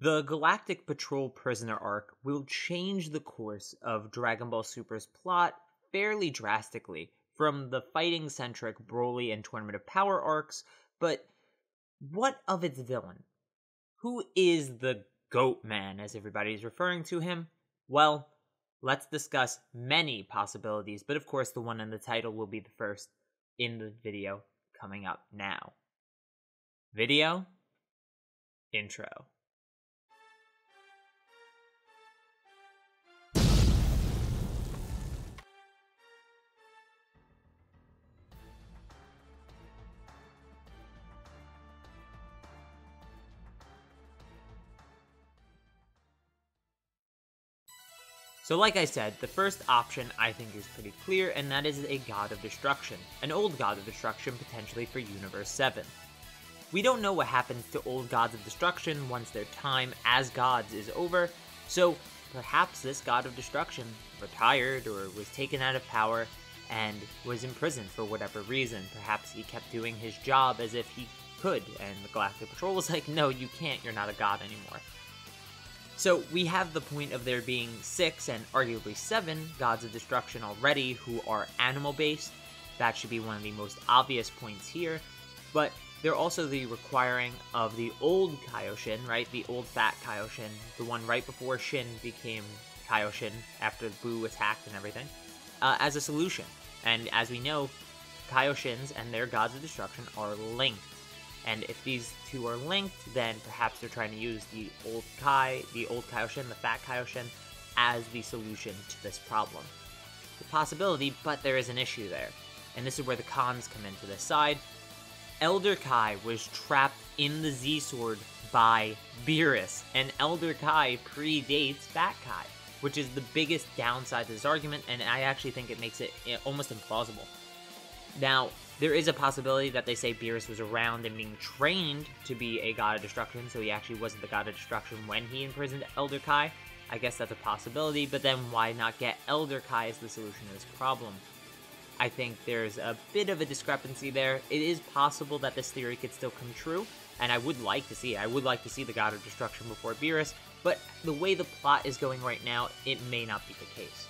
The Galactic Patrol Prisoner arc will change the course of Dragon Ball Super's plot fairly drastically from the fighting-centric Broly and Tournament of Power arcs, but what of its villain? Who is the Goat Man, as everybody's referring to him? Well, let's discuss many possibilities, but of course the one in the title will be the first in the video coming up now. Video intro. So like I said, the first option I think is pretty clear, and that is a God of Destruction. An old God of Destruction, potentially for Universe 7. We don't know what happens to old Gods of Destruction once their time as gods is over, so perhaps this God of Destruction retired or was taken out of power and was imprisoned for whatever reason. Perhaps he kept doing his job as if he could, and the Galactic Patrol was like, no, you can't, you're not a god anymore. So we have the point of there being 6 and arguably 7 Gods of Destruction already who are animal-based. That should be one of the most obvious points here. But they're also the requiring of the old Kaioshin, right? The old fat Kaioshin, the one right before Shin became Kaioshin after Buu attacked and everything, as a solution. And as we know, Kaioshins and their Gods of Destruction are linked. And if these two are linked, then perhaps they're trying to use the old Kaioshin, the fat Kaioshin, as the solution to this problem. It's a possibility, but there is an issue there. And this is where the cons come into this side. Elder Kai was trapped in the Z-Sword by Beerus, and Elder Kai predates Fat Kai, which is the biggest downside to this argument, and I actually think it makes it almost implausible. Now, there is a possibility that they say Beerus was around and being trained to be a God of Destruction, so he actually wasn't the God of Destruction when he imprisoned Elder Kai. I guess that's a possibility, but then why not get Elder Kai as the solution to this problem? I think there's a bit of a discrepancy there. It is possible that this theory could still come true, and I would like to see it. I would like to see the God of Destruction before Beerus, but the way the plot is going right now, it may not be the case.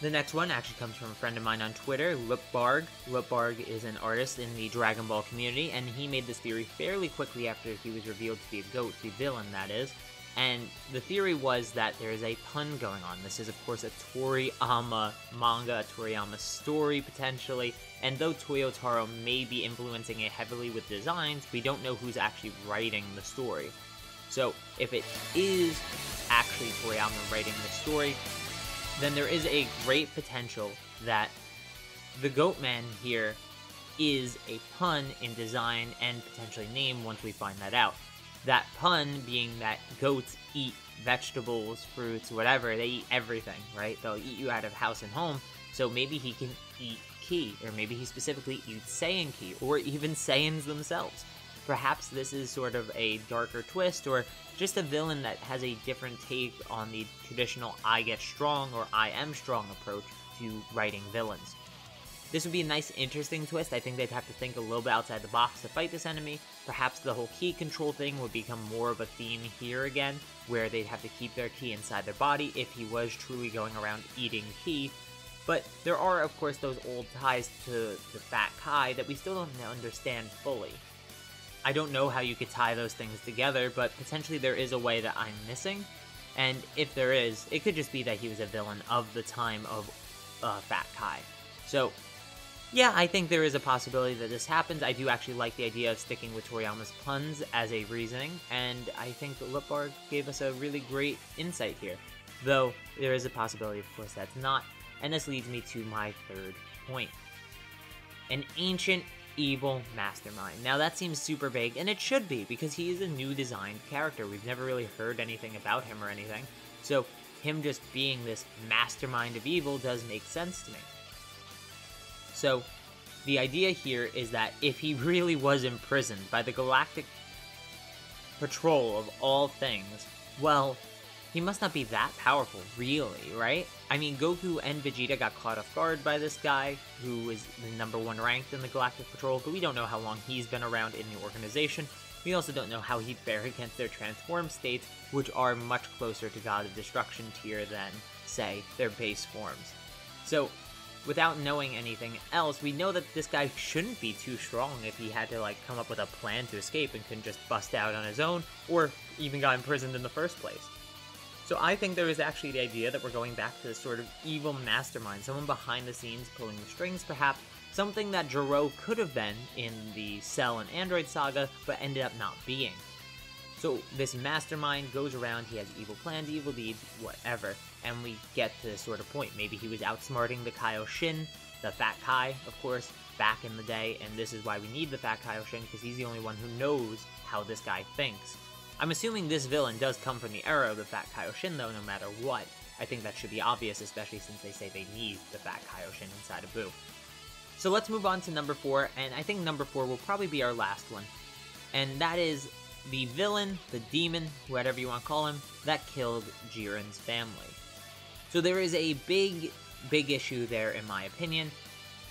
The next one actually comes from a friend of mine on Twitter, Lupbarg. Lupbarg is an artist in the Dragon Ball community, and he made this theory fairly quickly after he was revealed to be a goat, the villain that is. And the theory was that there is a pun going on. This is, of course, a Toriyama manga, a Toriyama story, potentially. And though Toyotaro may be influencing it heavily with designs, we don't know who's actually writing the story. So, if it is actually Toriyama writing the story, then there is a great potential that the Goat Man here is a pun in design and potentially name once we find that out. That pun being that goats eat vegetables, fruits, whatever, they eat everything, right? They'll eat you out of house and home, so maybe he can eat Ki, or maybe he specifically eats Saiyan Ki, or even Saiyans themselves. Perhaps this is sort of a darker twist, or just a villain that has a different take on the traditional I get strong or I am strong approach to writing villains. This would be a nice, interesting twist. I think they'd have to think a little bit outside the box to fight this enemy. Perhaps the whole Ki control thing would become more of a theme here again, where they'd have to keep their Ki inside their body if he was truly going around eating Ki. But there are, of course, those old ties to Fat Kai that we still don't understand fully. I don't know how you could tie those things together, but potentially there is a way that I'm missing. And if there is, it could just be that he was a villain of the time of Fat Kai. So, yeah, I think there is a possibility that this happens. I do actually like the idea of sticking with Toriyama's puns as a reasoning, and I think that Lupbarg gave us a really great insight here. Though, there is a possibility, of course, that's not. And this leads me to my third point. An ancient evil mastermind. Now that seems super vague, and it should be, because he is a new designed character. We've never really heard anything about him or anything. So, him just being this mastermind of evil does make sense to me. So, the idea here is that if he really was imprisoned by the Galactic Patrol of all things, well, he must not be that powerful, really, right? I mean, Goku and Vegeta got caught off guard by this guy, who is the #1 ranked in the Galactic Patrol, but we don't know how long he's been around in the organization. We also don't know how he'd fare against their transformed states, which are much closer to God of Destruction tier than, say, their base forms. So, without knowing anything else, we know that this guy shouldn't be too strong if he had to, come up with a plan to escape and couldn't just bust out on his own, or even got imprisoned in the first place. So I think there is actually the idea that we're going back to this sort of evil mastermind, someone behind the scenes pulling the strings perhaps, something that Jiro could have been in the Cell and Android saga, but ended up not being. So this mastermind goes around, he has evil plans, evil deeds, whatever, and we get to this sort of point. Maybe he was outsmarting the Kaioshin, the Fat Kai, of course, back in the day, and this is why we need the Fat Kaioshin, because he's the only one who knows how this guy thinks. I'm assuming this villain does come from the era of the Fat Kaioshin, though, no matter what. I think that should be obvious, especially since they say they need the Fat Kaioshin inside of Buu. So let's move on to number 4, and I think number 4 will probably be our last one. And that is the villain, the demon, whatever you want to call him, that killed Jiren's family. So there is a big issue there in my opinion,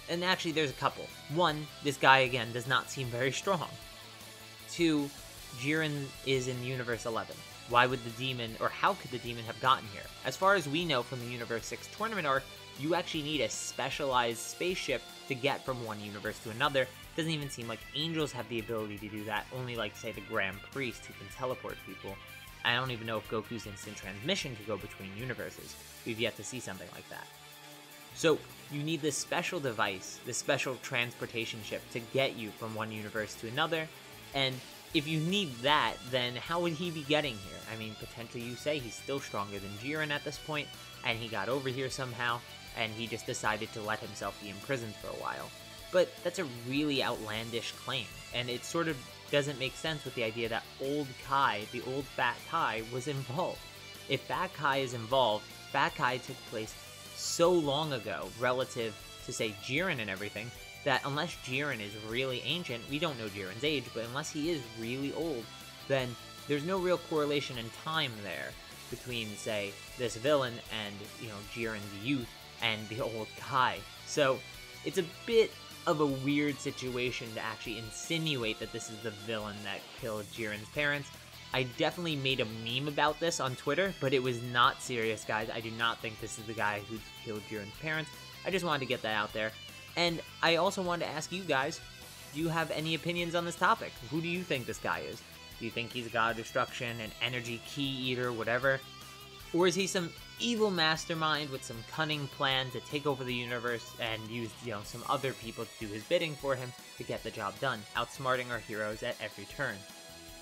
and actually there's a couple. 1, this guy again does not seem very strong. 2, Jiren is in Universe 11. Why would the demon, or how could the demon have gotten here? As far as we know from the Universe 6 tournament arc, you actually need a specialized spaceship to get from one universe to another. Doesn't even seem like angels have the ability to do that, only say the Grand Priest who can teleport people. I don't even know if Goku's instant transmission could go between universes. We've yet to see something like that. So you need this special device, this special transportation ship to get you from one universe to another, and if you need that, then how would he be getting here? I mean, potentially you say he's still stronger than Jiren at this point, and he got over here somehow, and he just decided to let himself be imprisoned for a while. But that's a really outlandish claim, and it sort of doesn't make sense with the idea that old Kai, the old Fat Kai, was involved. If Fat Kai is involved, Fat Kai took place so long ago, relative to, say, Jiren and everything, that unless Jiren is really ancient, we don't know Jiren's age, but unless he is really old, then there's no real correlation in time there between, say, this villain and, Jiren's youth and the old Kai. So it's a bit of a weird situation to actually insinuate that this is the villain that killed Jiren's parents. I definitely made a meme about this on Twitter, but it was not serious, guys. I do not think this is the guy who killed Jiren's parents. I just wanted to get that out there. And I also wanted to ask you guys, do you have any opinions on this topic? Who do you think this guy is? Do you think he's a god of destruction, an energy key eater, whatever? Or is he some evil mastermind with some cunning plan to take over the universe and use, some other people to do his bidding for him to get the job done, outsmarting our heroes at every turn?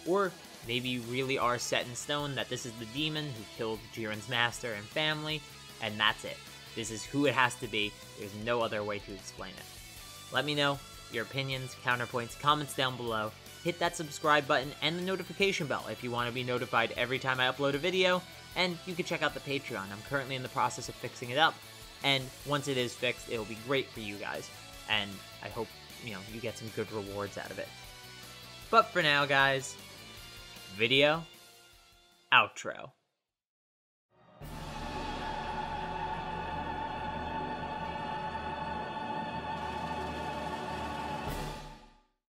Or maybe you really are set in stone that this is the demon who killed Jiren's master and family, and that's it. This is who it has to be. There's no other way to explain it. Let me know your opinions, counterpoints, comments down below. Hit that subscribe button and the notification bell if you want to be notified every time I upload a video. And you can check out the Patreon. I'm currently in the process of fixing it up. And once it is fixed, it'll be great for you guys. And I hope, you get some good rewards out of it. But for now, guys, video outro.